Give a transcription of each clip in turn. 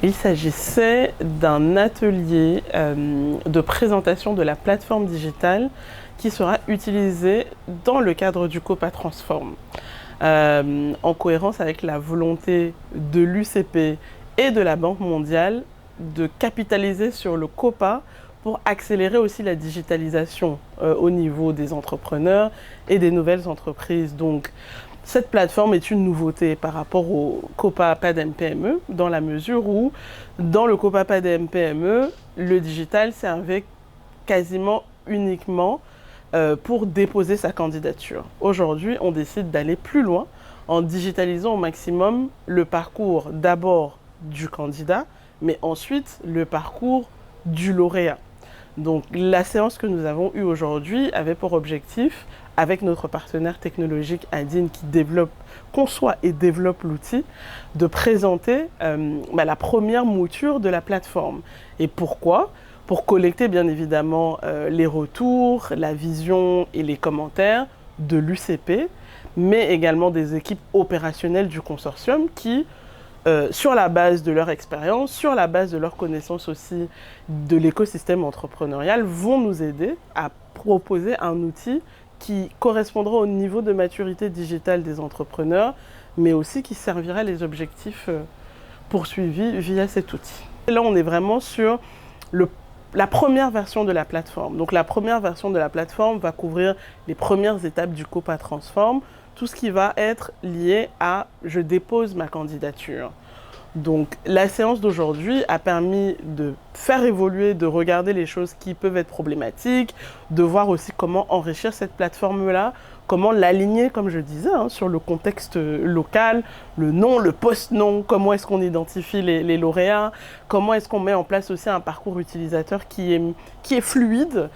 Il s'agissait d'un atelier de présentation de la plateforme digitale qui sera utilisée dans le cadre du COPA Transform. En cohérence avec la volonté de l'UCP et de la Banque mondiale de capitaliser sur le COPA pour accélérer aussi la digitalisation au niveau des entrepreneurs et des nouvelles entreprises. Donc, cette plateforme est une nouveauté par rapport au COPA PADM PME, dans la mesure où, dans le COPA PADM PME, le digital servait quasiment uniquement pour déposer sa candidature. Aujourd'hui, on décide d'aller plus loin en digitalisant au maximum le parcours d'abord du candidat, mais ensuite le parcours du lauréat. Donc la séance que nous avons eue aujourd'hui avait pour objectif, avec notre partenaire technologique Adine qui conçoit et développe l'outil, de présenter la première mouture de la plateforme. Et pourquoi ? Pour collecter bien évidemment les retours, la vision et les commentaires de l'UCP, mais également des équipes opérationnelles du consortium qui, sur la base de leur expérience, sur la base de leur connaissance aussi de l'écosystème entrepreneurial, vont nous aider à proposer un outil qui correspondra au niveau de maturité digitale des entrepreneurs, mais aussi qui servira les objectifs poursuivis via cet outil. Et là, on est vraiment sur la première version de la plateforme. Donc la première version de la plateforme va couvrir les premières étapes du COPA Transform, tout ce qui va être lié à « je dépose ma candidature ». Donc la séance d'aujourd'hui a permis de faire évoluer, de regarder les choses qui peuvent être problématiques, de voir aussi comment enrichir cette plateforme-là, comment l'aligner, comme je disais, sur le contexte local, le nom, le post-nom, comment est-ce qu'on identifie les lauréats, comment est-ce qu'on met en place aussi un parcours utilisateur qui est fluide,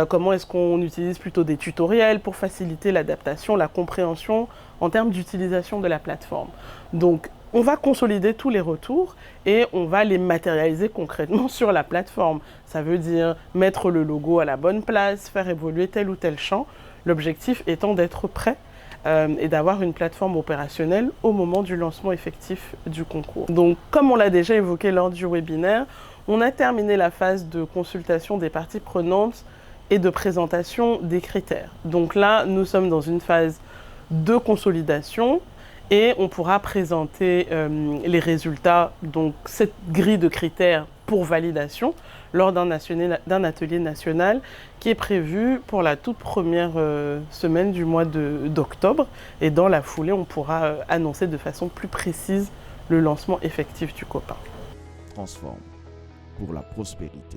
comment est-ce qu'on utilise plutôt des tutoriels pour faciliter l'adaptation, la compréhension en termes d'utilisation de la plateforme. Donc, on va consolider tous les retours et on va les matérialiser concrètement sur la plateforme. Ça veut dire mettre le logo à la bonne place, faire évoluer tel ou tel champ. L'objectif étant d'être prêt et d'avoir une plateforme opérationnelle au moment du lancement effectif du concours. Donc, comme on l'a déjà évoqué lors du webinaire, on a terminé la phase de consultation des parties prenantes et de présentation des critères. Donc là, nous sommes dans une phase de consolidation et on pourra présenter les résultats, donc cette grille de critères pour validation, lors d'un atelier national qui est prévu pour la toute première semaine du mois d'octobre. Et dans la foulée, on pourra annoncer de façon plus précise le lancement effectif du COPA. Transform pour la prospérité.